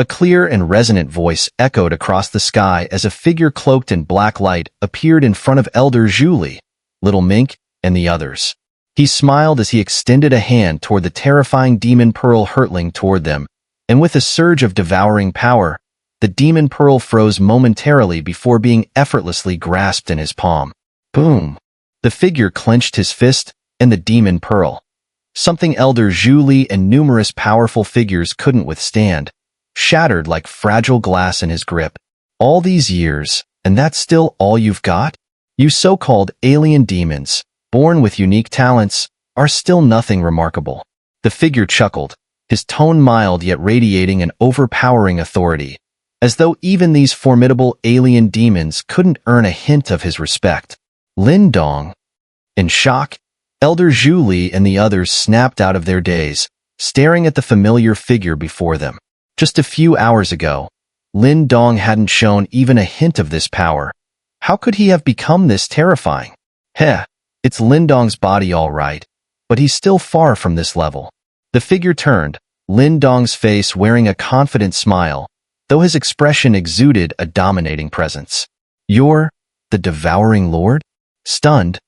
A clear and resonant voice echoed across the sky as a figure cloaked in black light appeared in front of Elder Julie, Little Mink, and the others. He smiled as he extended a hand toward the terrifying demon pearl hurtling toward them, and with a surge of devouring power, the demon pearl froze momentarily before being effortlessly grasped in his palm. Boom! The figure clenched his fist, and the demon pearl, something Elder Julie and numerous powerful figures couldn't withstand, shattered like fragile glass in his grip. All these years, and that's still all you've got? You so-called alien demons, born with unique talents, are still nothing remarkable. The figure chuckled, his tone mild yet radiating an overpowering authority, as though even these formidable alien demons couldn't earn a hint of his respect. Lin Dong. In shock, Elder Julie and the others snapped out of their daze, staring at the familiar figure before them. Just a few hours ago, Lin Dong hadn't shown even a hint of this power. How could he have become this terrifying? Heh, it's Lin Dong's body all right, but he's still far from this level. The figure turned, Lin Dong's face wearing a confident smile, though his expression exuded a dominating presence. You're the Devouring Lord? Stunned,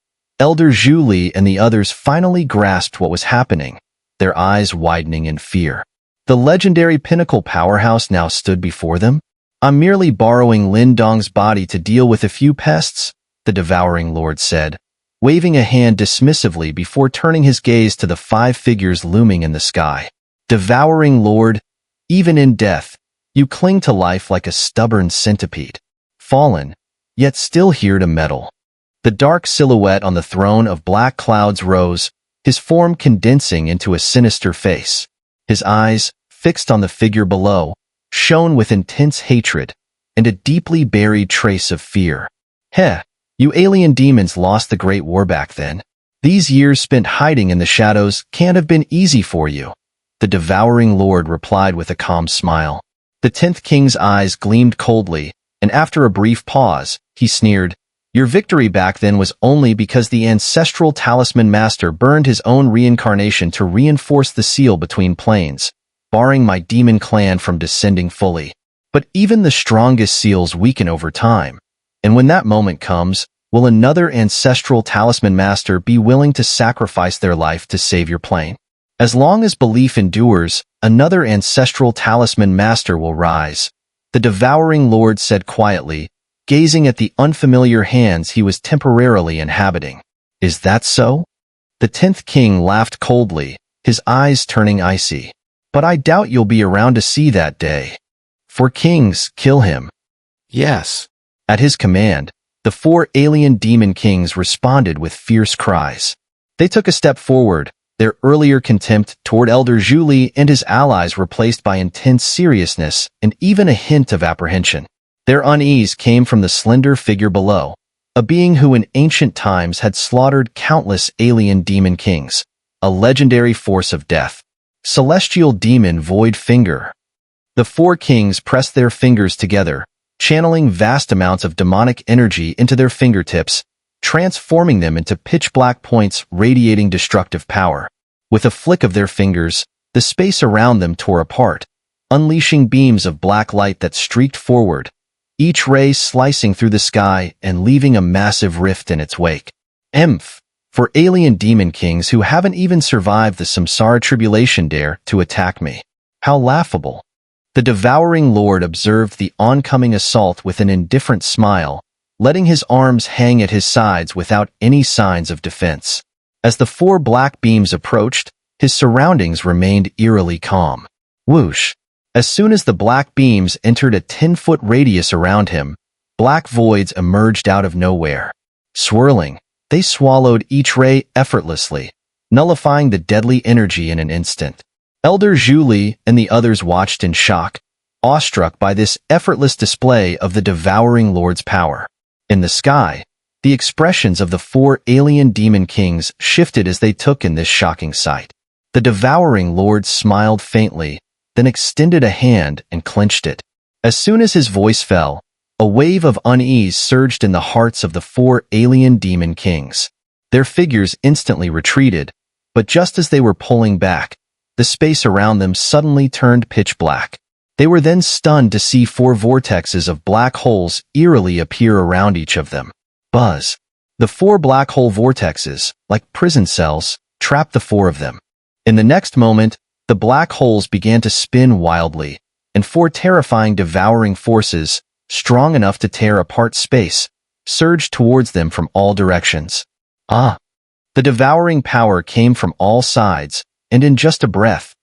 Elder Julie and the others finally grasped what was happening, their eyes widening in fear. The legendary pinnacle powerhouse now stood before them. I'm merely borrowing Lin Dong's body to deal with a few pests, the Devouring Lord said, waving a hand dismissively before turning his gaze to the 5 figures looming in the sky. Devouring Lord, even in death, you cling to life like a stubborn centipede. Fallen, yet still here to meddle. The dark silhouette on the throne of black clouds rose, his form condensing into a sinister face. His eyes, fixed on the figure below, shone with intense hatred and a deeply buried trace of fear. Heh, you alien demons lost the Great War back then. These years spent hiding in the shadows can't have been easy for you, the Devouring Lord replied with a calm smile. The 10th King's eyes gleamed coldly, and after a brief pause, he sneered, Your victory back then was only because the Ancestral Talisman Master burned his own reincarnation to reinforce the seal between planes, barring my demon clan from descending fully. But even the strongest seals weaken over time, and when that moment comes, will another Ancestral Talisman Master be willing to sacrifice their life to save your plane? As long as belief endures, another Ancestral Talisman Master will rise, the Devouring Lord said quietly, gazing at the unfamiliar hands he was temporarily inhabiting. Is that so? The 10th King laughed coldly, his eyes turning icy. But I doubt you'll be around to see that day. For kings, kill him. Yes. At his command, the 4 alien demon kings responded with fierce cries. They took a step forward, their earlier contempt toward Elder Julie and his allies replaced by intense seriousness and even a hint of apprehension. Their unease came from the slender figure below, a being who in ancient times had slaughtered countless alien demon kings, a legendary force of death. Celestial Demon Void Finger. The 4 kings pressed their fingers together, channeling vast amounts of demonic energy into their fingertips, transforming them into pitch-black points radiating destructive power. With a flick of their fingers, the space around them tore apart, unleashing beams of black light that streaked forward, each ray slicing through the sky and leaving a massive rift in its wake. Emph! For alien demon kings who haven't even survived the Samsara tribulation dare to attack me. How laughable. The Devouring Lord observed the oncoming assault with an indifferent smile, letting his arms hang at his sides without any signs of defense. As the 4 black beams approached, his surroundings remained eerily calm. Whoosh! As soon as the black beams entered a 10-foot radius around him, black voids emerged out of nowhere. Swirling, they swallowed each ray effortlessly, nullifying the deadly energy in an instant. Elder Julie and the others watched in shock, awestruck by this effortless display of the Devouring Lord's power. In the sky, the expressions of the 4 alien demon kings shifted as they took in this shocking sight. The Devouring Lord smiled faintly, then extended a hand and clenched it. As soon as his voice fell, a wave of unease surged in the hearts of the 4 alien demon kings. Their figures instantly retreated, but just as they were pulling back, the space around them suddenly turned pitch black. They were then stunned to see 4 vortexes of black holes eerily appear around each of them. Buzz. The 4 black hole vortexes, like prison cells, trapped the 4 of them. In the next moment, the black holes began to spin wildly, and 4 terrifying devouring forces, strong enough to tear apart space, surged towards them from all directions. The devouring power came from all sides, and in just a breath,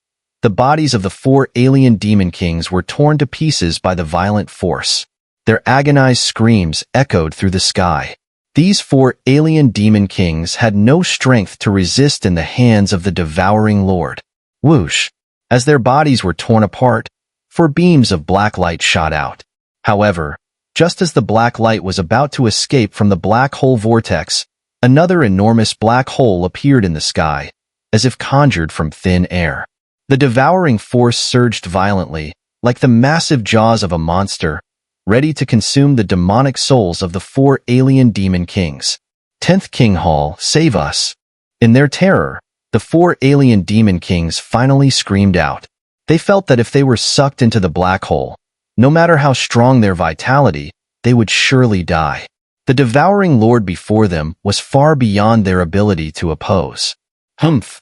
the bodies of the 4 alien demon kings were torn to pieces by the violent force. Their agonized screams echoed through the sky. These 4 alien demon kings had no strength to resist in the hands of the devouring lord. Whoosh! As their bodies were torn apart, 4 beams of black light shot out. However, just as the black light was about to escape from the black hole vortex, another enormous black hole appeared in the sky, as if conjured from thin air. The devouring force surged violently, like the massive jaws of a monster, ready to consume the demonic souls of the 4 alien demon kings. 10th King Hall, save us! In their terror, the 4 alien demon kings finally screamed out. They felt that if they were sucked into the black hole, no matter how strong their vitality, they would surely die. The devouring lord before them was far beyond their ability to oppose. Humph!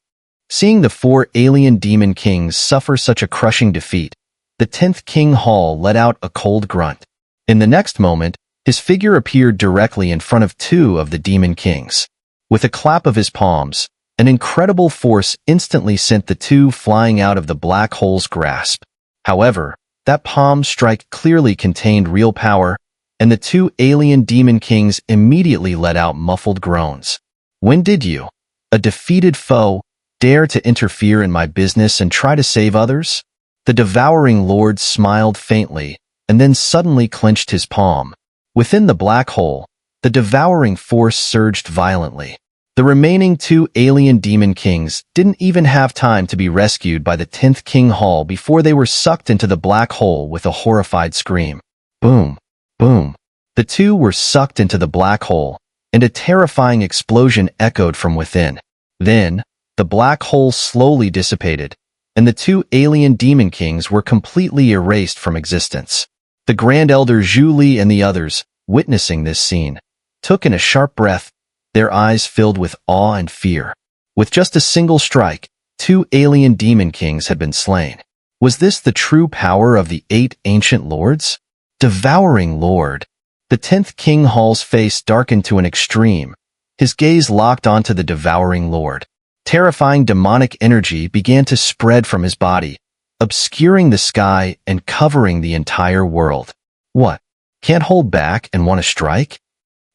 Seeing the 4 alien demon kings suffer such a crushing defeat, the 10th King Hall let out a cold grunt. In the next moment, his figure appeared directly in front of 2 of the demon kings. With a clap of his palms, an incredible force instantly sent the 2 flying out of the black hole's grasp. However, that palm strike clearly contained real power, and the 2 alien demon kings immediately let out muffled groans. When did you, a defeated foe, dare to interfere in my business and try to save others? The devouring lord smiled faintly, and then suddenly clenched his palm. Within the black hole, the devouring force surged violently. The remaining 2 alien demon kings didn't even have time to be rescued by the 10th King Hall before they were sucked into the black hole with a horrified scream. Boom! Boom! The 2 were sucked into the black hole, and a terrifying explosion echoed from within. Then, the black hole slowly dissipated, and the 2 alien demon kings were completely erased from existence. The Grand Elder Zhu Li and the others, witnessing this scene, took in a sharp breath, their eyes filled with awe and fear. With just a single strike, 2 alien demon kings had been slain. Was this the true power of the 8 ancient lords? Devouring Lord. The 10th King Hall's face darkened to an extreme. His gaze locked onto the devouring lord. Terrifying demonic energy began to spread from his body, obscuring the sky and covering the entire world. What? Can't hold back and want to strike?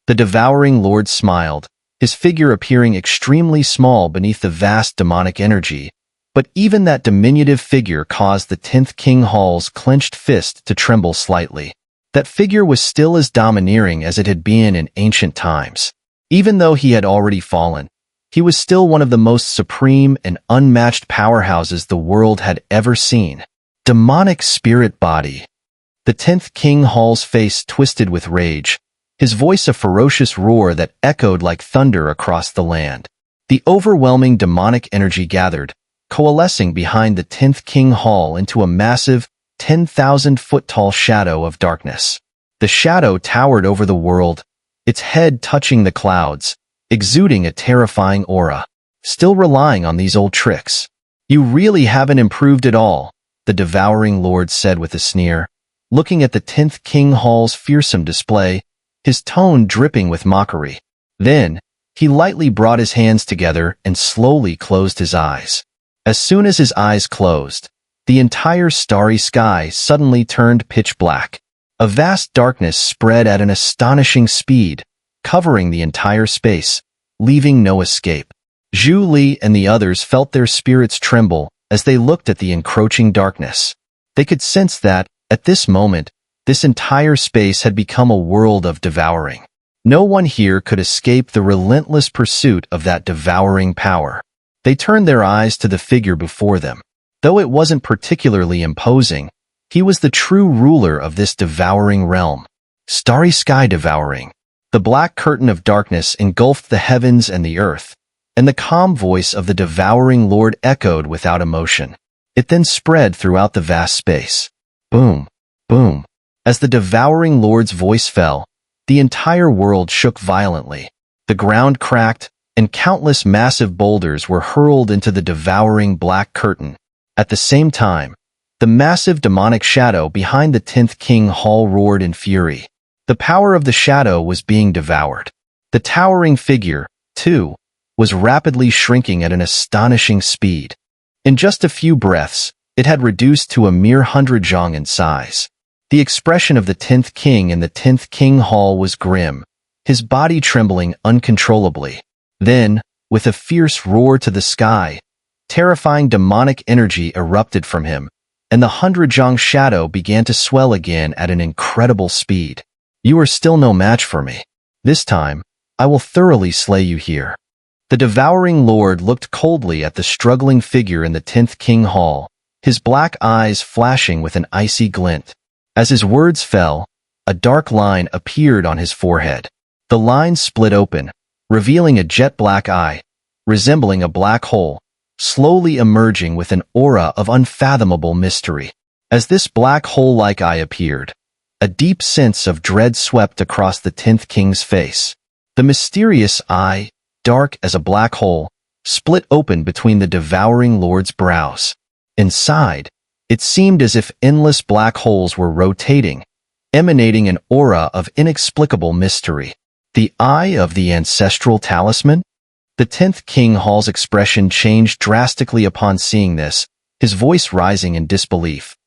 The devouring lord smiled, his figure appearing extremely small beneath the vast demonic energy, but even that diminutive figure caused the 10th King Hall's clenched fist to tremble slightly. That figure was still as domineering as it had been in ancient times. Even though he had already fallen, he was still one of the most supreme and unmatched powerhouses the world had ever seen. Demonic spirit body. The 10th King Hall's face twisted with rage, his voice a ferocious roar that echoed like thunder across the land. The overwhelming demonic energy gathered, coalescing behind the 10th King Hall into a massive, 10,000-foot-tall shadow of darkness. The shadow towered over the world, its head touching the clouds, exuding a terrifying aura. Still relying on these old tricks. You really haven't improved at all, the devouring lord said with a sneer, looking at the 10th King Hall's fearsome display, his tone dripping with mockery. Then, he lightly brought his hands together and slowly closed his eyes. As soon as his eyes closed, the entire starry sky suddenly turned pitch black. A vast darkness spread at an astonishing speed, covering the entire space, leaving no escape. Zhu Li and the others felt their spirits tremble as they looked at the encroaching darkness. They could sense that, at this moment, this entire space had become a world of devouring. No one here could escape the relentless pursuit of that devouring power. They turned their eyes to the figure before them. Though it wasn't particularly imposing, he was the true ruler of this devouring realm. Starry Sky Devouring. The black curtain of darkness engulfed the heavens and the earth, and the calm voice of the devouring lord echoed without emotion. It then spread throughout the vast space. Boom, boom. As the devouring lord's voice fell, the entire world shook violently. The ground cracked, and countless massive boulders were hurled into the devouring black curtain. At the same time, the massive demonic shadow behind the 10th King Hall roared in fury. The power of the shadow was being devoured. The towering figure, too, was rapidly shrinking at an astonishing speed. In just a few breaths, it had reduced to a mere 100 zhang in size. The expression of the 10th King in the 10th King Hall was grim, his body trembling uncontrollably. Then, with a fierce roar to the sky, terrifying demonic energy erupted from him, and the 100 zhang shadow began to swell again at an incredible speed. You are still no match for me. This time, I will thoroughly slay you here. The devouring lord looked coldly at the struggling figure in the 10th King Hall, his black eyes flashing with an icy glint. As his words fell, a dark line appeared on his forehead. The line split open, revealing a jet-black eye, resembling a black hole, slowly emerging with an aura of unfathomable mystery. As this black hole-like eye appeared, a deep sense of dread swept across the 10th King's face. The mysterious eye, dark as a black hole, split open between the devouring lord's brows. Inside, it seemed as if endless black holes were rotating, emanating an aura of inexplicable mystery. The eye of the ancestral talisman? The 10th King Hall's expression changed drastically upon seeing this, his voice rising in disbelief.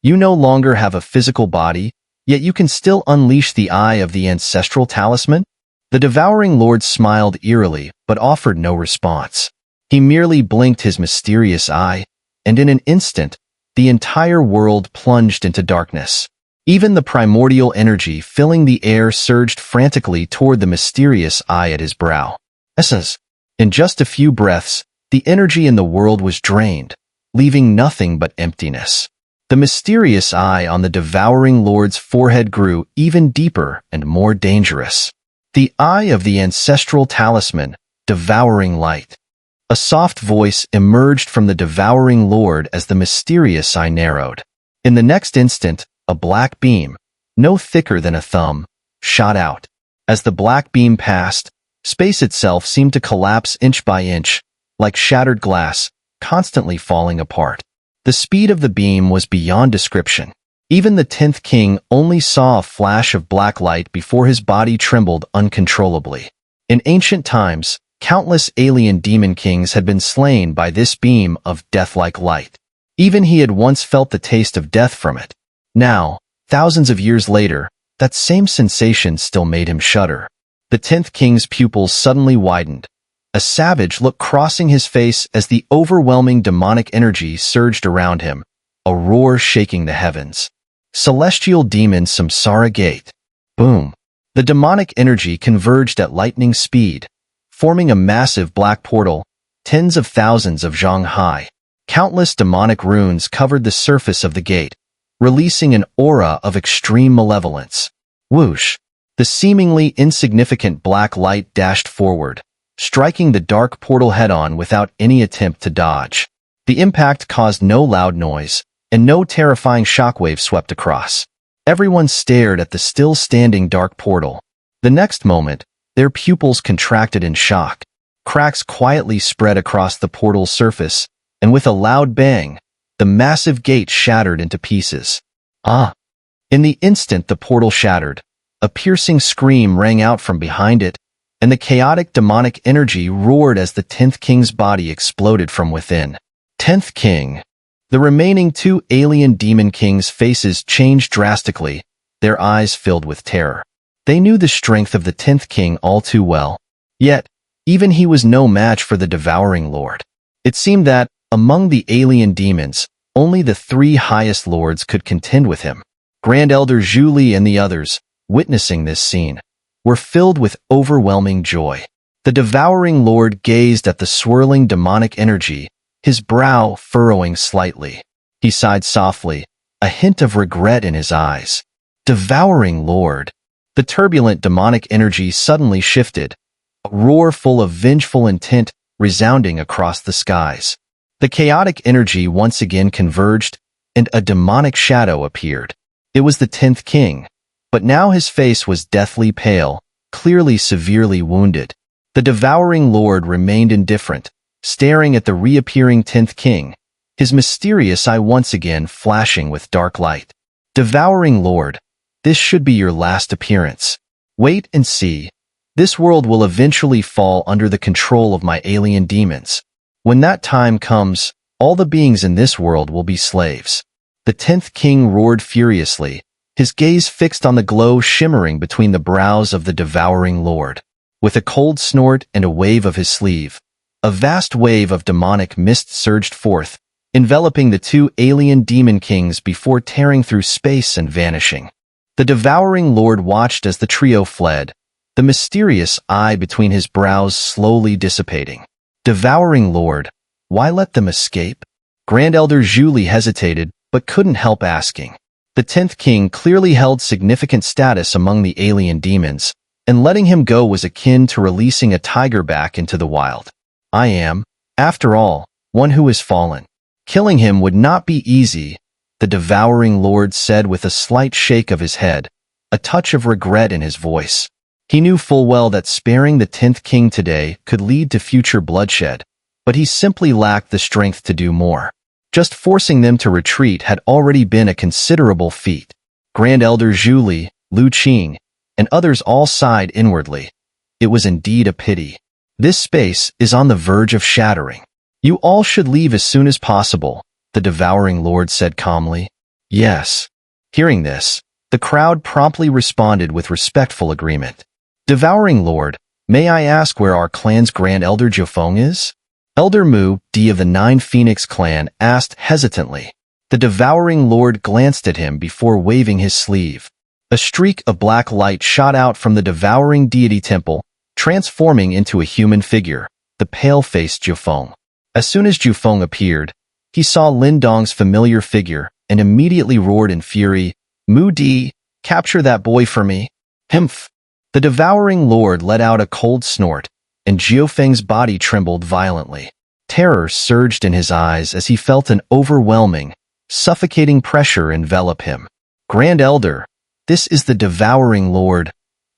You no longer have a physical body, yet you can still unleash the eye of the ancestral talisman? The devouring lord smiled eerily, but offered no response. He merely blinked his mysterious eye, and in an instant, the entire world plunged into darkness. Even the primordial energy filling the air surged frantically toward the mysterious eye at his brow. In just a few breaths, the energy in the world was drained, leaving nothing but emptiness. The mysterious eye on the devouring lord's forehead grew even deeper and more dangerous. The eye of the ancestral talisman, devouring light. A soft voice emerged from the devouring lord as the mysterious eye narrowed. In the next instant, a black beam, no thicker than a thumb, shot out. As the black beam passed, space itself seemed to collapse inch by inch, like shattered glass, constantly falling apart. The speed of the beam was beyond description. Even the 10th King only saw a flash of black light before his body trembled uncontrollably. In ancient times, countless alien demon kings had been slain by this beam of death-like light. Even he had once felt the taste of death from it. Now, thousands of years later, that same sensation still made him shudder. The 10th King's pupils suddenly widened, a savage look crossing his face as the overwhelming demonic energy surged around him, a roar shaking the heavens. Celestial demon Samsara Gate. Boom. The demonic energy converged at lightning speed, forming a massive black portal, tens of thousands of zhang high. Countless demonic runes covered the surface of the gate, releasing an aura of extreme malevolence. Whoosh! The seemingly insignificant black light dashed forward, striking the dark portal head-on without any attempt to dodge. The impact caused no loud noise, and no terrifying shockwave swept across. Everyone stared at the still-standing dark portal. The next moment, their pupils contracted in shock. Cracks quietly spread across the portal's surface, and with a loud bang, the massive gate shattered into pieces. In the instant the portal shattered, a piercing scream rang out from behind it, and the chaotic demonic energy roared as the 10th King's body exploded from within. 10th King. The remaining two alien demon kings' faces changed drastically, their eyes filled with terror. They knew the strength of the 10th King all too well. Yet, even he was no match for the devouring lord. It seemed that, among the alien demons, only the three highest lords could contend with him. Grand Elder Zhu Li and the others, witnessing this scene, were filled with overwhelming joy. The devouring lord gazed at the swirling demonic energy, his brow furrowing slightly. He sighed softly, a hint of regret in his eyes. Devouring lord. The turbulent demonic energy suddenly shifted, a roar full of vengeful intent resounding across the skies. The chaotic energy once again converged, and a demonic shadow appeared. It was the 10th king, but now his face was deathly pale, clearly severely wounded. The devouring lord remained indifferent, staring at the reappearing 10th king, his mysterious eye once again flashing with dark light. Devouring lord, this should be your last appearance. Wait and see. This world will eventually fall under the control of my alien demons. When that time comes, all the beings in this world will be slaves. The 10th king roared furiously, his gaze fixed on the glow shimmering between the brows of the devouring lord. With a cold snort and a wave of his sleeve, a vast wave of demonic mist surged forth, enveloping the two alien demon kings before tearing through space and vanishing. The devouring lord watched as the trio fled, the mysterious eye between his brows slowly dissipating. Devouring lord, why let them escape? Grand Elder Julie hesitated, but couldn't help asking. The 10th king clearly held significant status among the alien demons, and letting him go was akin to releasing a tiger back into the wild. I am, after all, one who has fallen. Killing him would not be easy, the devouring lord said with a slight shake of his head, a touch of regret in his voice. He knew full well that sparing the 10th king today could lead to future bloodshed, but he simply lacked the strength to do more. Just forcing them to retreat had already been a considerable feat. Grand Elder Julie, Lu Qing, and others all sighed inwardly. It was indeed a pity. This space is on the verge of shattering. You all should leave as soon as possible, the devouring lord said calmly. Yes. Hearing this, the crowd promptly responded with respectful agreement. Devouring lord, may I ask where our clan's Grand Elder Jiufeng is? Elder Mu Di of the Nine Phoenix clan asked hesitantly. The devouring lord glanced at him before waving his sleeve. A streak of black light shot out from the devouring deity temple, transforming into a human figure, the pale-faced Jiufeng. As soon as Jiufeng appeared, he saw Lin Dong's familiar figure and immediately roared in fury, Mu Di, capture that boy for me. Humph! The devouring lord let out a cold snort, and Jiufeng's body trembled violently. Terror surged in his eyes as he felt an overwhelming, suffocating pressure envelop him. Grand Elder, this is the devouring lord,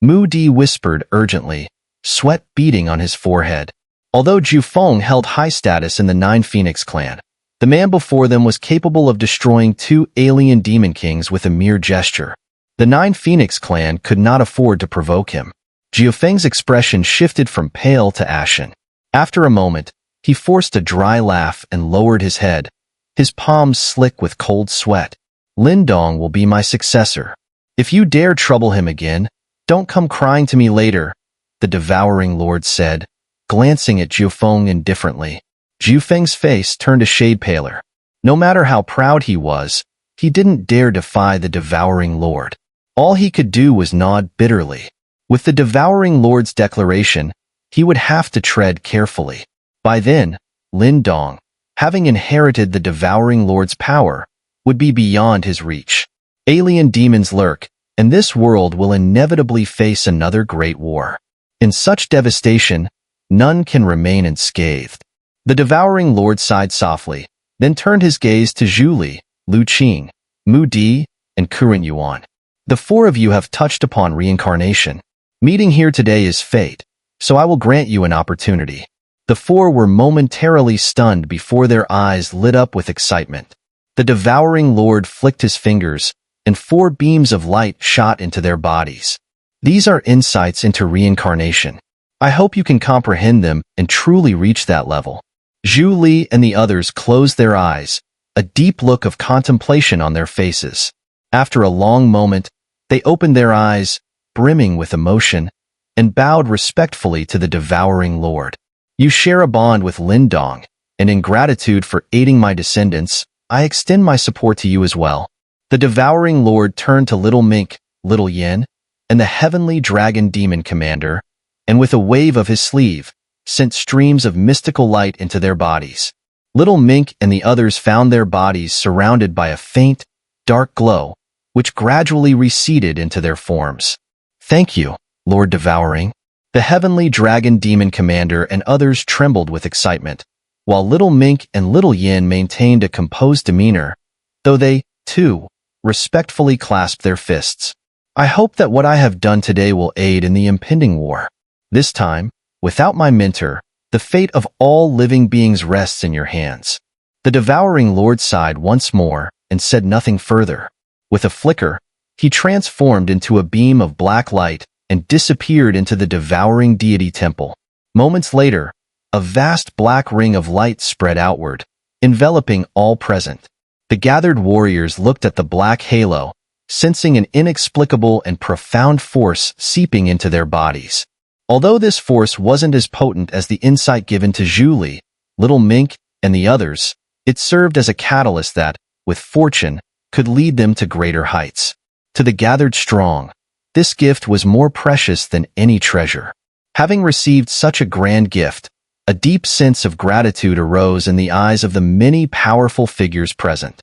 Mu Di whispered urgently, sweat beading on his forehead. Although Jiufeng held high status in the Nine Phoenix clan, the man before them was capable of destroying two alien demon kings with a mere gesture. The Nine Phoenix clan could not afford to provoke him. Jiufeng's expression shifted from pale to ashen. After a moment, he forced a dry laugh and lowered his head, his palms slick with cold sweat. Lin Dong will be my successor. If you dare trouble him again, don't come crying to me later, the devouring lord said, glancing at Jiufeng indifferently. Jiufeng's face turned a shade paler. No matter how proud he was, he didn't dare defy the devouring lord. All he could do was nod bitterly. With the devouring lord's declaration, he would have to tread carefully. By then, Lin Dong, having inherited the devouring lord's power, would be beyond his reach. Alien demons lurk, and this world will inevitably face another great war. In such devastation, none can remain unscathed. The devouring lord sighed softly, then turned his gaze to Julie, Lu Qing, Mu Di, and Current Yuan. The four of you have touched upon reincarnation. Meeting here today is fate, so I will grant you an opportunity. The four were momentarily stunned before their eyes lit up with excitement. The devouring lord flicked his fingers, and 4 beams of light shot into their bodies. These are insights into reincarnation. I hope you can comprehend them and truly reach that level. Zhu Li and the others closed their eyes, a deep look of contemplation on their faces. After a long moment, they opened their eyes, brimming with emotion, and bowed respectfully to the devouring lord. You share a bond with Lin Dong, and in gratitude for aiding my descendants, I extend my support to you as well. The devouring lord turned to Little Mink, Little Yin, and the heavenly dragon demon commander, and with a wave of his sleeve, sent streams of mystical light into their bodies. Little Mink and the others found their bodies surrounded by a faint, dark glow, which gradually receded into their forms. Thank you, Lord Devouring. The heavenly dragon demon commander and others trembled with excitement. While Little Mink and Little Yin maintained a composed demeanor, though they, too, respectfully clasped their fists. I hope that what I have done today will aid in the impending war. This time, without my mentor, the fate of all living beings rests in your hands. The Devouring Lord sighed once more and said nothing further. With a flicker, he transformed into a beam of black light and disappeared into the devouring deity temple. Moments later, a vast black ring of light spread outward, enveloping all present. The gathered warriors looked at the black halo, sensing an inexplicable and profound force seeping into their bodies. Although this force wasn't as potent as the insight given to Julie, Little Mink, and the others, it served as a catalyst that, with fortune, could lead them to greater heights. To the gathered strong, this gift was more precious than any treasure. Having received such a grand gift, a deep sense of gratitude arose in the eyes of the many powerful figures present.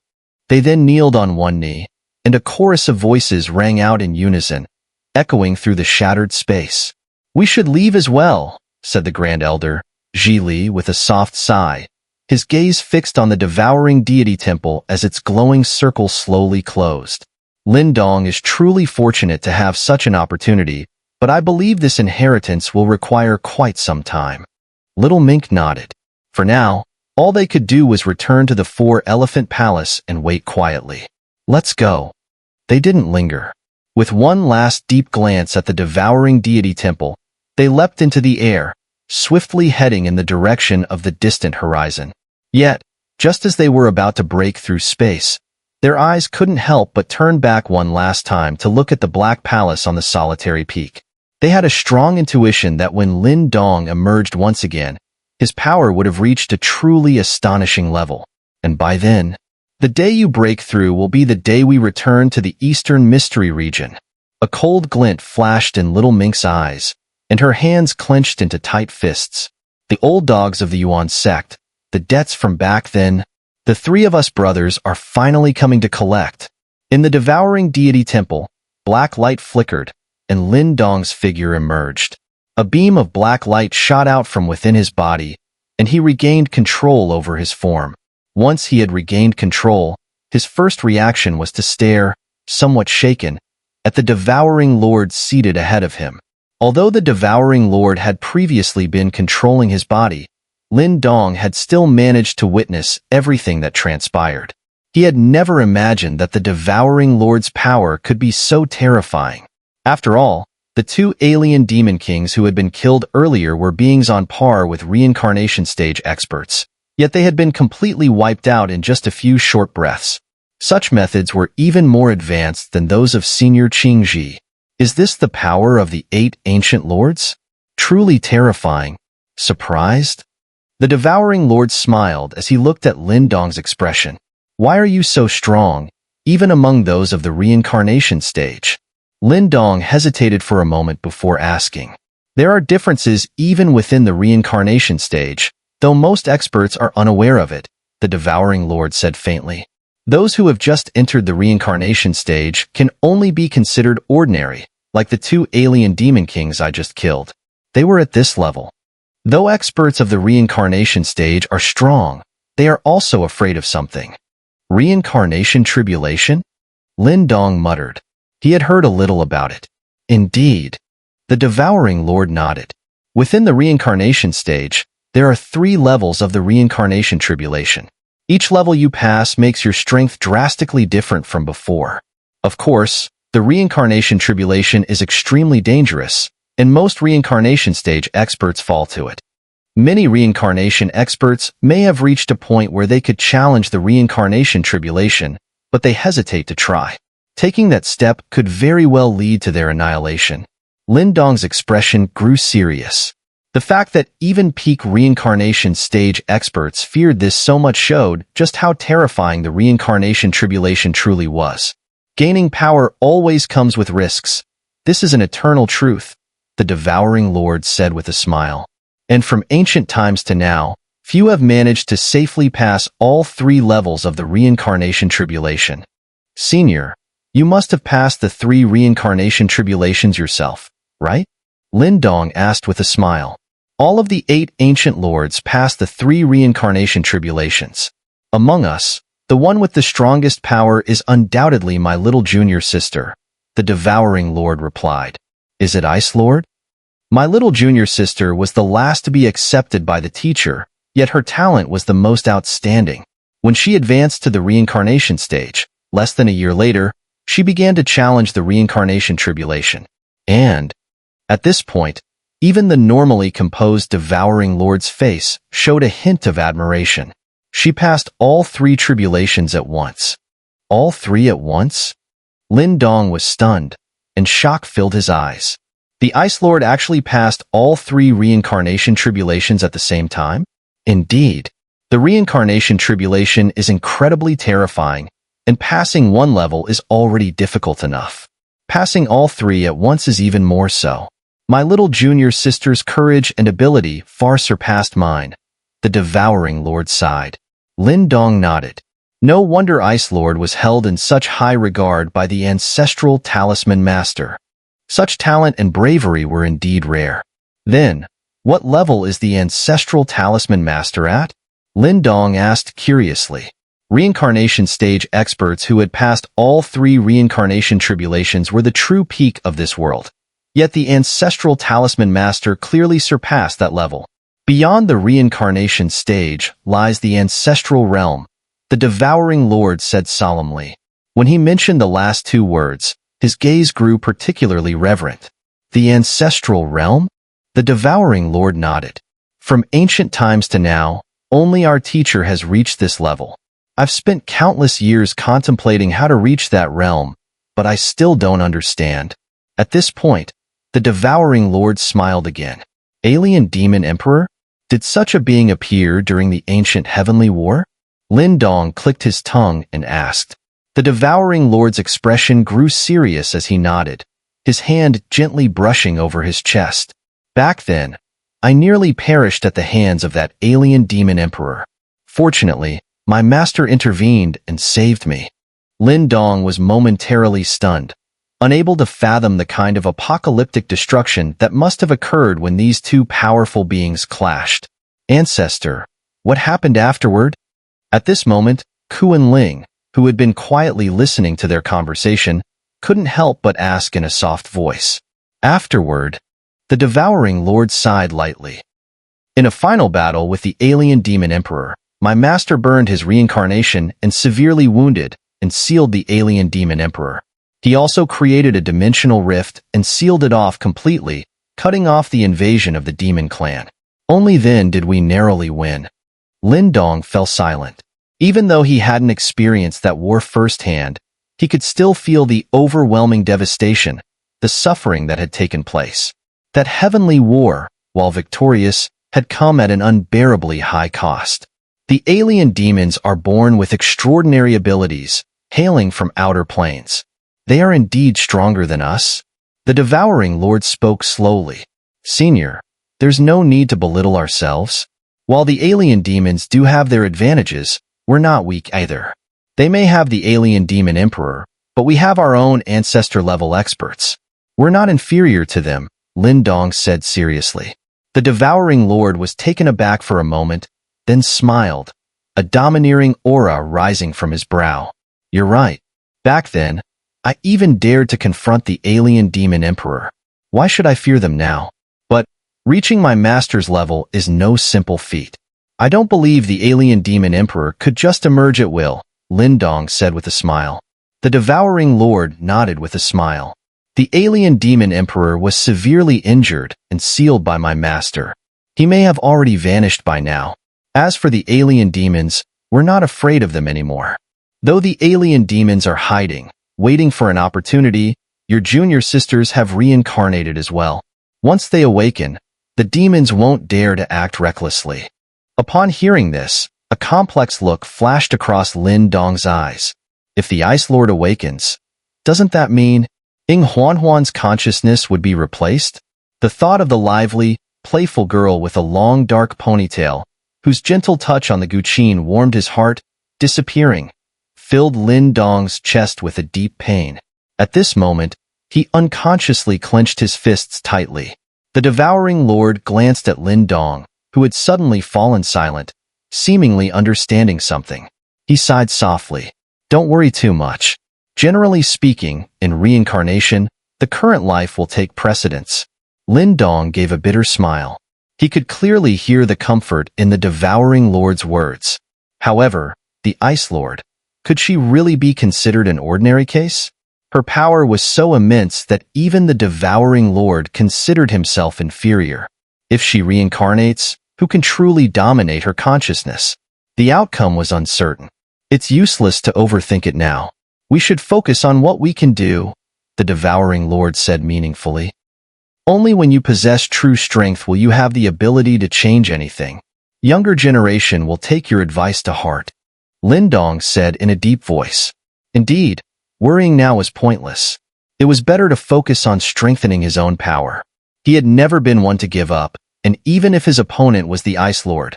They then kneeled on one knee, and a chorus of voices rang out in unison, echoing through the shattered space. "We should leave as well," said the Grand Elder, Zhili, with a soft sigh, his gaze fixed on the devouring deity temple as its glowing circle slowly closed. "Lindong is truly fortunate to have such an opportunity, but I believe this inheritance will require quite some time." Little Mink nodded. For now, all they could do was return to the Four-Elephant Palace and wait quietly. "Let's go." They didn't linger. With one last deep glance at the devouring deity temple, they leapt into the air, swiftly heading in the direction of the distant horizon. Yet, just as they were about to break through space, their eyes couldn't help but turn back one last time to look at the Black Palace on the solitary peak. They had a strong intuition that when Lin Dong emerged once again, his power would have reached a truly astonishing level. And by then, the day you break through will be the day we return to the Eastern Mystery region. A cold glint flashed in Little Mink's eyes, and her hands clenched into tight fists. The old dogs of the Yuan sect, the debts from back then, the three of us brothers are finally coming to collect. In the devouring deity temple, black light flickered, and Lin Dong's figure emerged. A beam of black light shot out from within his body, and he regained control over his form. Once he had regained control, his first reaction was to stare, somewhat shaken, at the Devouring Lord seated ahead of him. Although the Devouring Lord had previously been controlling his body, Lin Dong had still managed to witness everything that transpired. He had never imagined that the Devouring Lord's power could be so terrifying. After all, the two alien demon kings who had been killed earlier were beings on par with reincarnation stage experts, yet they had been completely wiped out in just a few short breaths. Such methods were even more advanced than those of Senior Qingji. Is this the power of the 8 ancient lords? Truly terrifying. Surprised? The Devouring Lord smiled as he looked at Lin Dong's expression. "Why are you so strong, even among those of the reincarnation stage?" Lin Dong hesitated for a moment before asking. "There are differences even within the reincarnation stage, though most experts are unaware of it," the Devouring Lord said faintly. "Those who have just entered the reincarnation stage can only be considered ordinary, like the 2 alien demon kings I just killed. They were at this level. Though experts of the reincarnation stage are strong, they are also afraid of something." "Reincarnation tribulation?" Lin Dong muttered. He had heard a little about it. "Indeed." The Devouring Lord nodded. "Within the reincarnation stage, there are 3 levels of the reincarnation tribulation. Each level you pass makes your strength drastically different from before. Of course, the reincarnation tribulation is extremely dangerous, and most reincarnation stage experts fall to it. Many reincarnation experts may have reached a point where they could challenge the reincarnation tribulation, but they hesitate to try. Taking that step could very well lead to their annihilation." Lin Dong's expression grew serious. The fact that even peak reincarnation stage experts feared this so much showed just how terrifying the reincarnation tribulation truly was. Gaining power always comes with risks. This is an eternal truth, the Devouring Lord said with a smile. And from ancient times to now, few have managed to safely pass all 3 levels of the reincarnation tribulation. "Senior, you must have passed the 3 reincarnation tribulations yourself, right?" Lin Dong asked with a smile. "All of the 8 ancient lords passed the 3 reincarnation tribulations. Among us, The one with the strongest power is undoubtedly my little junior sister, the Devouring Lord replied. Is it Ice Lord? My little junior sister was the last to be accepted by the teacher, yet her talent was the most outstanding. When she advanced to the reincarnation stage, less than a year later, she began to challenge the reincarnation tribulation. And, at this point, even the normally composed Devouring Lord's face showed a hint of admiration. She passed all 3 tribulations at once. All 3 at once? Lin Dong was stunned, and shock filled his eyes. The Ice Lord actually passed all 3 reincarnation tribulations at the same time? Indeed. The reincarnation tribulation is incredibly terrifying, and passing one level is already difficult enough. Passing all 3 at once is even more so. My little junior sister's courage and ability far surpassed mine. The Devouring Lord sighed. Lin Dong nodded. No wonder Ice Lord was held in such high regard by the Ancestral Talisman Master. Such talent and bravery were indeed rare. Then, what level is the Ancestral Talisman Master at? Lin Dong asked curiously. Reincarnation stage experts who had passed all 3 reincarnation tribulations were the true peak of this world. Yet the Ancestral Talisman Master clearly surpassed that level. Beyond the reincarnation stage lies the ancestral realm, the Devouring Lord said solemnly. When he mentioned the last 2 words, his gaze grew particularly reverent. The ancestral realm? The Devouring Lord nodded. From ancient times to now, only our teacher has reached this level. I've spent countless years contemplating how to reach that realm, but I still don't understand. At this point, the Devouring Lord smiled again. Alien Demon Emperor? Did such a being appear during the ancient heavenly war? Lin Dong clicked his tongue and asked. The Devouring Lord's expression grew serious as he nodded, his hand gently brushing over his chest. Back then, I nearly perished at the hands of that alien demon emperor. Fortunately, my master intervened and saved me. Lin Dong was momentarily stunned, unable to fathom the kind of apocalyptic destruction that must have occurred when these 2 powerful beings clashed. Ancestor, what happened afterward? At this moment, Kuan Ling, who had been quietly listening to their conversation, couldn't help but ask in a soft voice. Afterward, the Devouring Lord sighed lightly. In a final battle with the alien demon emperor, my master burned his reincarnation and severely wounded and sealed the alien demon emperor. He also created a dimensional rift and sealed it off completely, cutting off the invasion of the demon clan. Only then did we narrowly win. Lin Dong fell silent. Even though he hadn't experienced that war firsthand, he could still feel the overwhelming devastation, the suffering that had taken place. That heavenly war, while victorious, had come at an unbearably high cost. The alien demons are born with extraordinary abilities, hailing from outer planes. They are indeed stronger than us. The Devouring Lord spoke slowly. Senior, there's no need to belittle ourselves. While the alien demons do have their advantages, we're not weak either. They may have the alien demon emperor, but we have our own ancestor-level experts. We're not inferior to them, Lin Dong said seriously. The Devouring Lord was taken aback for a moment, then smiled, a domineering aura rising from his brow. You're right. Back then, I even dared to confront the alien demon emperor. Why should I fear them now? But reaching my master's level is no simple feat. I don't believe the alien demon emperor could just emerge at will, Lin Dong said with a smile. The Devouring Lord nodded with a smile. The alien demon emperor was severely injured and sealed by my master. He may have already vanished by now. As for the alien demons, we're not afraid of them anymore. Though the alien demons are hiding, waiting for an opportunity, your junior sisters have reincarnated as well. Once they awaken, the demons won't dare to act recklessly. Upon hearing this, a complex look flashed across Lin Dong's eyes. If the Ice Lord awakens, doesn't that mean Huan's consciousness would be replaced? The thought of the lively, playful girl with a long dark ponytail, whose gentle touch on the Guqin warmed his heart, disappearing, filled Lin Dong's chest with a deep pain. At this moment, he unconsciously clenched his fists tightly. The Devouring Lord glanced at Lin Dong, who had suddenly fallen silent, seemingly understanding something. He sighed softly. Don't worry too much. Generally speaking, in reincarnation, the current life will take precedence. Lin Dong gave a bitter smile. He could clearly hear the comfort in the Devouring Lord's words. However, the Ice Lord, could she really be considered an ordinary case? Her power was so immense that even the Devouring Lord considered himself inferior. If she reincarnates, who can truly dominate her consciousness? The outcome was uncertain. It's useless to overthink it now. We should focus on what we can do, the Devouring Lord said meaningfully. Only when you possess true strength will you have the ability to change anything. Younger generation will take your advice to heart. Lin Dong said in a deep voice. Indeed, worrying now was pointless. It was better to focus on strengthening his own power. He had never been one to give up, and even if his opponent was the Ice Lord,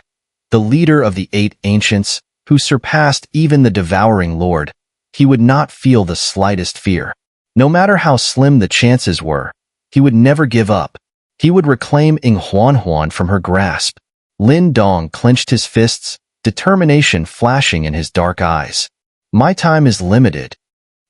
the leader of the 8 ancients, who surpassed even the Devouring Lord, he would not feel the slightest fear. No matter how slim the chances were, he would never give up. He would reclaim Huan from her grasp. Lin Dong clenched his fists, determination flashing in his dark eyes. My time is limited,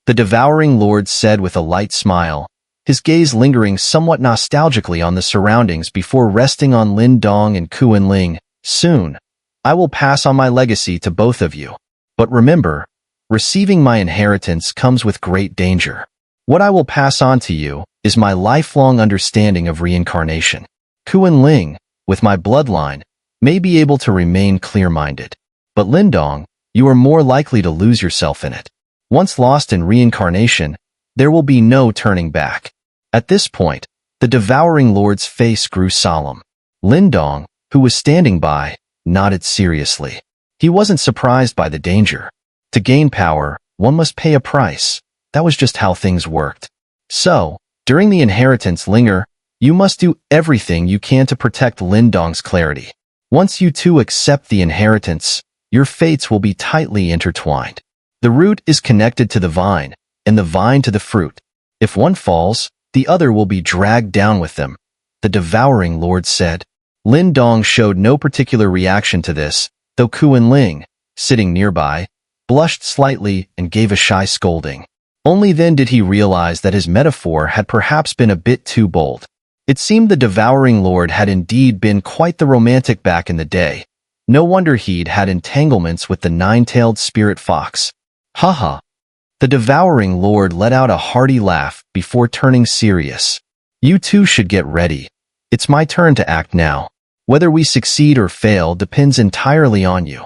the Devouring Lord said with a light smile, his gaze lingering somewhat nostalgically on the surroundings before resting on Lin Dong and Kuan Ling. Soon, I will pass on my legacy to both of you. But remember, receiving my inheritance comes with great danger. What I will pass on to you is my lifelong understanding of reincarnation. Kuan Ling, with my bloodline, may be able to remain clear-minded. But Lin Dong, you are more likely to lose yourself in it. Once lost in reincarnation, there will be no turning back. At this point, the Devouring Lord's face grew solemn. Lin Dong, who was standing by, nodded seriously. He wasn't surprised by the danger. To gain power, one must pay a price. That was just how things worked. So, during the inheritance linger, you must do everything you can to protect Lin Dong's clarity. Once you two accept the inheritance, your fates will be tightly intertwined. The root is connected to the vine, and the vine to the fruit. If one falls, the other will be dragged down with them, the Devouring Lord said. Lin Dong showed no particular reaction to this, though Kuan Ling, sitting nearby, blushed slightly and gave a shy scolding. Only then did he realize that his metaphor had perhaps been a bit too bold. It seemed the Devouring Lord had indeed been quite the romantic back in the day. No wonder he'd had entanglements with the 9-tailed spirit fox. Haha. The Devouring Lord let out a hearty laugh before turning serious. You two should get ready. It's my turn to act now. Whether we succeed or fail depends entirely on you.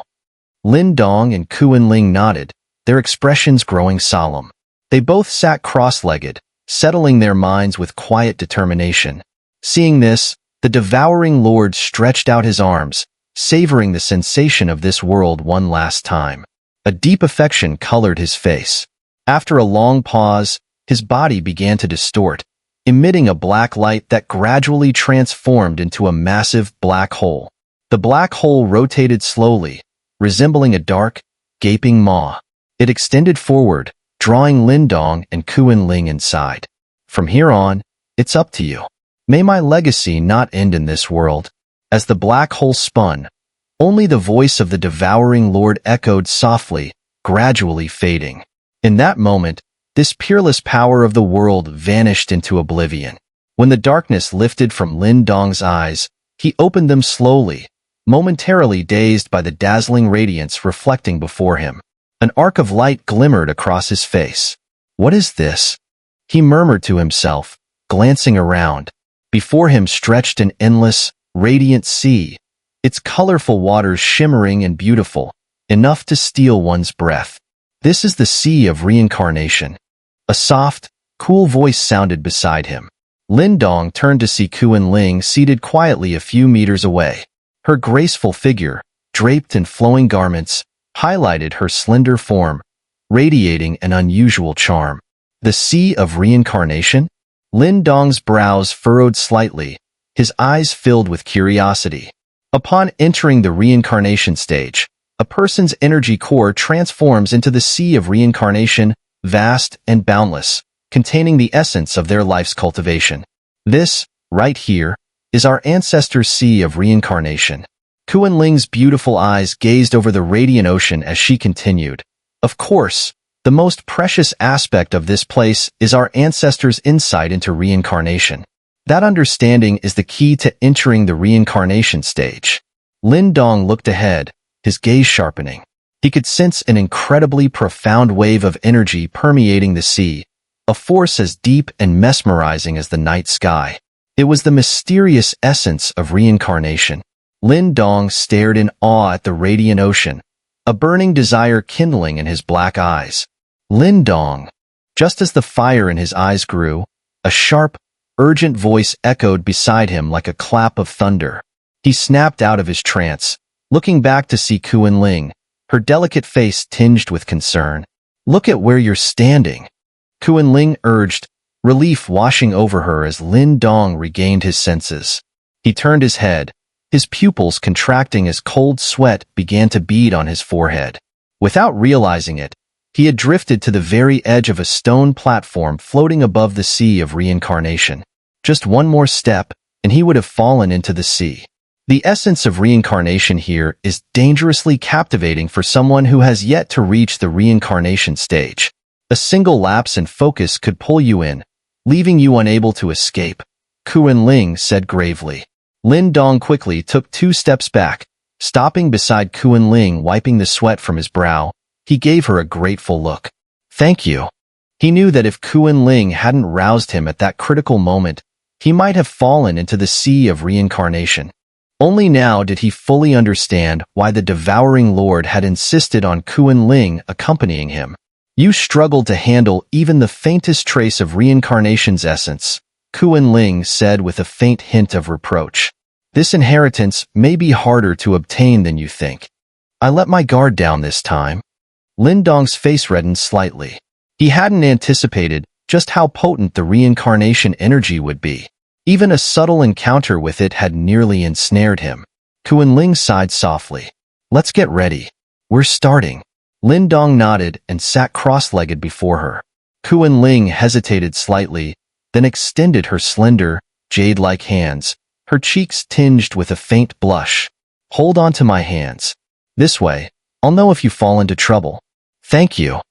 Lin Dong and Kuan Ling nodded, their expressions growing solemn. They both sat cross-legged, settling their minds with quiet determination. Seeing this, the Devouring Lord stretched out his arms, savoring the sensation of this world one last time. A deep affection colored his face. After a long pause, his body began to distort, emitting a black light that gradually transformed into a massive black hole. The black hole rotated slowly, resembling a dark, gaping maw. It extended forward, drawing Lin Dong and Kuan Ling inside. From here on, it's up to you. May my legacy not end in this world. As the black hole spun, only the voice of the Devouring Lord echoed softly, gradually fading. In that moment, this peerless power of the world vanished into oblivion. When the darkness lifted from Lin Dong's eyes, he opened them slowly, momentarily dazed by the dazzling radiance reflecting before him. An arc of light glimmered across his face. What is this? He murmured to himself, glancing around. Before him stretched an endless, radiant sea, its colorful waters shimmering and beautiful, enough to steal one's breath. This is the sea of reincarnation. A soft, cool voice sounded beside him. Lin Dong turned to see Kuan Ling seated quietly a few meters away. Her graceful figure, draped in flowing garments, highlighted her slender form, radiating an unusual charm. The sea of reincarnation? Lin Dong's brows furrowed slightly, his eyes filled with curiosity. Upon entering the reincarnation stage, a person's energy core transforms into the sea of reincarnation, vast and boundless, containing the essence of their life's cultivation. This, right here, is our ancestors' sea of reincarnation. Kuan Ling's beautiful eyes gazed over the radiant ocean as she continued. Of course, the most precious aspect of this place is our ancestors' insight into reincarnation. That understanding is the key to entering the reincarnation stage. Lin Dong looked ahead, his gaze sharpening. He could sense an incredibly profound wave of energy permeating the sea, a force as deep and mesmerizing as the night sky. It was the mysterious essence of reincarnation. Lin Dong stared in awe at the radiant ocean, a burning desire kindling in his black eyes. Lin Dong. Just as the fire in his eyes grew, a sharp, urgent voice echoed beside him like a clap of thunder. He snapped out of his trance, looking back to see Kuan Ling, her delicate face tinged with concern. Look at where you're standing, Kuan Ling urged, relief washing over her as Lin Dong regained his senses. He turned his head, his pupils contracting as cold sweat began to bead on his forehead. Without realizing it, he had drifted to the very edge of a stone platform floating above the sea of reincarnation. Just one more step, and he would have fallen into the sea. The essence of reincarnation here is dangerously captivating for someone who has yet to reach the reincarnation stage. A single lapse in focus could pull you in, leaving you unable to escape, Kuan Ling said gravely. Lin Dong quickly took 2 steps back, stopping beside Kuan Ling, wiping the sweat from his brow. He gave her a grateful look. Thank you. He knew that if Kuan Ling hadn't roused him at that critical moment, he might have fallen into the sea of reincarnation. Only now did he fully understand why the Devouring Lord had insisted on Kuan Ling accompanying him. You struggled to handle even the faintest trace of reincarnation's essence, Kuan Ling said with a faint hint of reproach. This inheritance may be harder to obtain than you think. I let my guard down this time. Lin Dong's face reddened slightly. He hadn't anticipated just how potent the reincarnation energy would be. Even a subtle encounter with it had nearly ensnared him. Kuan Ling sighed softly. Let's get ready. We're starting. Lin Dong nodded and sat cross-legged before her. Kuan Ling hesitated slightly, then extended her slender, jade-like hands, her cheeks tinged with a faint blush. Hold on to my hands. This way, I'll know if you fall into trouble. Thank you.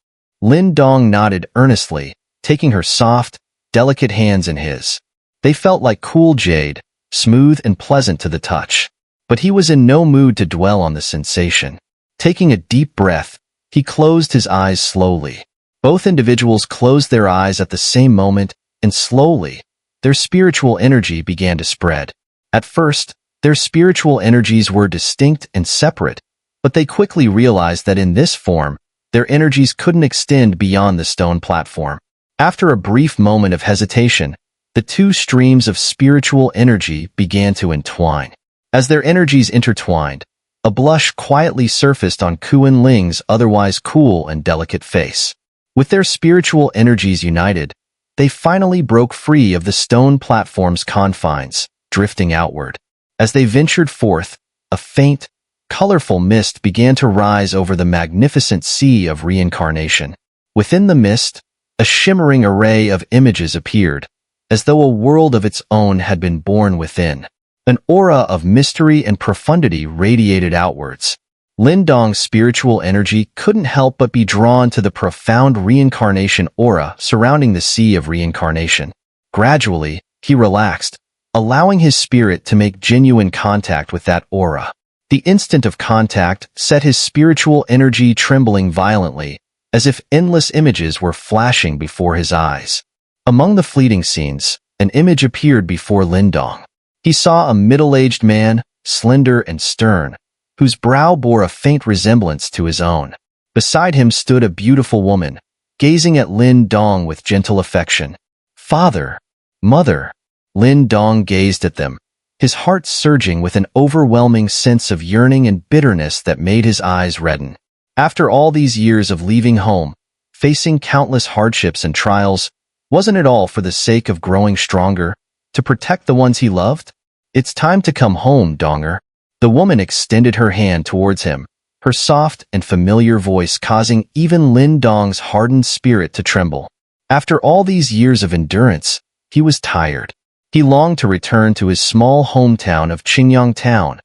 Lin Dong nodded earnestly, taking her soft, delicate hands in his. They felt like cool jade, smooth and pleasant to the touch. But he was in no mood to dwell on the sensation. Taking a deep breath, he closed his eyes slowly. Both individuals closed their eyes at the same moment, and slowly, their spiritual energy began to spread. At first, their spiritual energies were distinct and separate, but they quickly realized that in this form, their energies couldn't extend beyond the stone platform. After a brief moment of hesitation, the 2 streams of spiritual energy began to entwine. As their energies intertwined, a blush quietly surfaced on Kuan Ling's otherwise cool and delicate face. With their spiritual energies united, they finally broke free of the stone platform's confines, drifting outward. As they ventured forth, a faint, colorful mist began to rise over the magnificent sea of reincarnation. Within the mist, a shimmering array of images appeared, as though a world of its own had been born within. An aura of mystery and profundity radiated outwards. Lin Dong's spiritual energy couldn't help but be drawn to the profound reincarnation aura surrounding the sea of reincarnation. Gradually, he relaxed, allowing his spirit to make genuine contact with that aura. The instant of contact set his spiritual energy trembling violently, as if endless images were flashing before his eyes. Among the fleeting scenes, an image appeared before Lin Dong. He saw a middle-aged man, slender and stern, whose brow bore a faint resemblance to his own. Beside him stood a beautiful woman, gazing at Lin Dong with gentle affection. Father, mother. Lin Dong gazed at them, his heart surging with an overwhelming sense of yearning and bitterness that made his eyes redden. After all these years of leaving home, facing countless hardships and trials, wasn't it all for the sake of growing stronger, to protect the ones he loved? It's time to come home, Donger. The woman extended her hand towards him, her soft and familiar voice causing even Lin Dong's hardened spirit to tremble. After all these years of endurance, he was tired. He longed to return to his small hometown of Qingyang Town,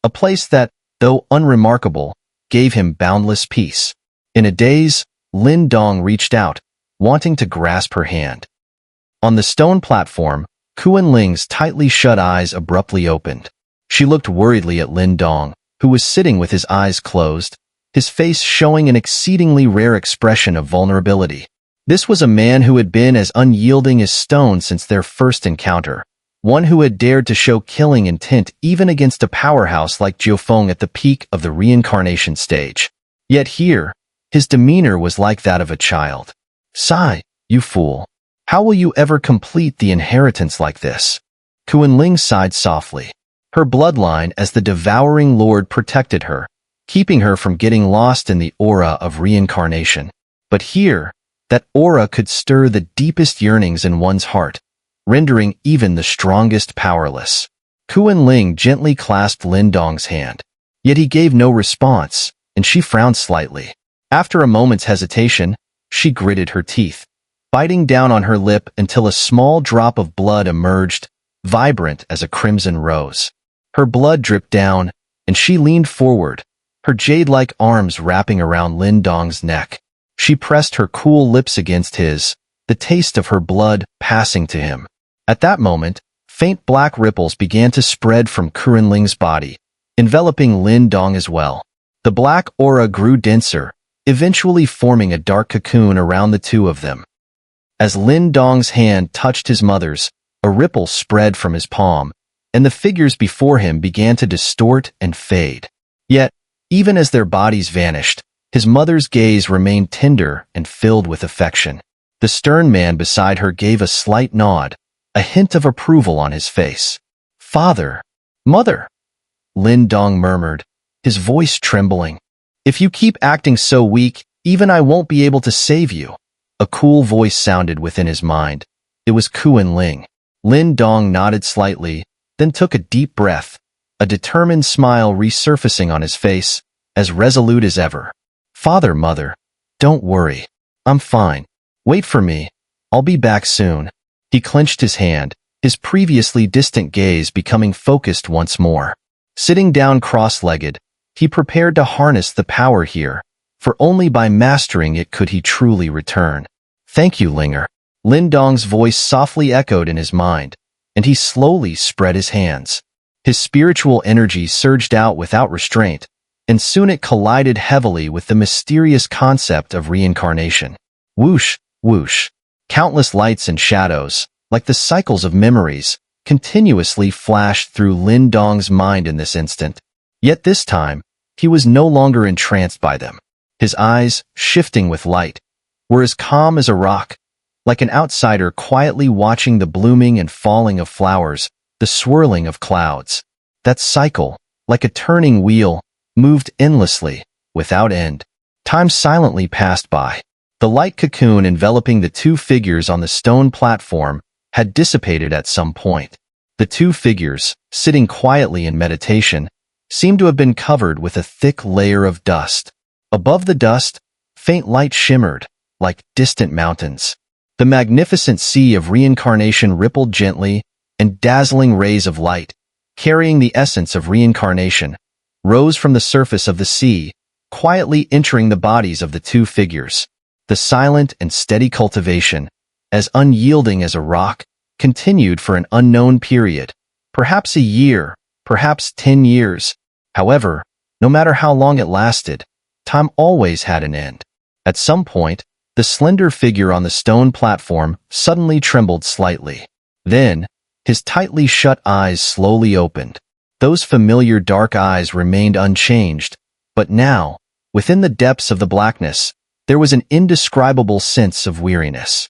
A place that, though unremarkable, gave him boundless peace. In a daze, Lin Dong reached out, wanting to grasp her hand. On the stone platform, Kuan Ling's tightly shut eyes abruptly opened. She looked worriedly at Lin Dong, who was sitting with his eyes closed, his face showing an exceedingly rare expression of vulnerability. This was a man who had been as unyielding as stone since their first encounter, one who had dared to show killing intent even against a powerhouse like Jiufeng at the peak of the reincarnation stage. Yet here, his demeanor was like that of a child. "Sigh, you fool. How will you ever complete the inheritance like this?" Kuan Ling sighed softly. Her bloodline as the Devouring Lord protected her, keeping her from getting lost in the aura of reincarnation. But here, that aura could stir the deepest yearnings in one's heart, rendering even the strongest powerless. Kuan Ling gently clasped Lin Dong's hand. Yet he gave no response, and she frowned slightly. After a moment's hesitation, she gritted her teeth, biting down on her lip until a small drop of blood emerged, vibrant as a crimson rose. Her blood dripped down, and she leaned forward, her jade-like arms wrapping around Lin Dong's neck. She pressed her cool lips against his, the taste of her blood passing to him. At that moment, faint black ripples began to spread from Kuan Ling's body, enveloping Lin Dong as well. The black aura grew denser, eventually forming a dark cocoon around the two of them. As Lin Dong's hand touched his mother's, a ripple spread from his palm, and the figures before him began to distort and fade. Yet, even as their bodies vanished, his mother's gaze remained tender and filled with affection. The stern man beside her gave a slight nod, a hint of approval on his face. "Father, mother," Lin Dong murmured, his voice trembling. "If you keep acting so weak, even I won't be able to save you." A cool voice sounded within his mind. It was Kuan Ling. Lin Dong nodded slightly, then took a deep breath, a determined smile resurfacing on his face, as resolute as ever. "Father, mother, don't worry. I'm fine. Wait for me. I'll be back soon." He clenched his hand, his previously distant gaze becoming focused once more. Sitting down cross-legged, he prepared to harness the power here, for only by mastering it could he truly return. "Thank you, Linger." Lin Dong's voice softly echoed in his mind, and he slowly spread his hands. His spiritual energy surged out without restraint, and soon it collided heavily with the mysterious concept of reincarnation. Whoosh, whoosh. Countless lights and shadows, like the cycles of memories, continuously flashed through Lin Dong's mind in this instant. Yet this time, he was no longer entranced by them. His eyes, shifting with light, were as calm as a rock, like an outsider quietly watching the blooming and falling of flowers, the swirling of clouds. That cycle, like a turning wheel, moved endlessly, without end. Time silently passed by. The light cocoon enveloping the two figures on the stone platform had dissipated at some point. The two figures, sitting quietly in meditation, seemed to have been covered with a thick layer of dust. Above the dust, faint light shimmered, like distant mountains. The magnificent sea of reincarnation rippled gently, and dazzling rays of light, carrying the essence of reincarnation, rose from the surface of the sea, quietly entering the bodies of the two figures. The silent and steady cultivation, as unyielding as a rock, continued for an unknown period, perhaps a year, perhaps 10 years. However, no matter how long it lasted, time always had an end. At some point, the slender figure on the stone platform suddenly trembled slightly. Then, his tightly shut eyes slowly opened. Those familiar dark eyes remained unchanged, but now, within the depths of the blackness, there was an indescribable sense of weariness.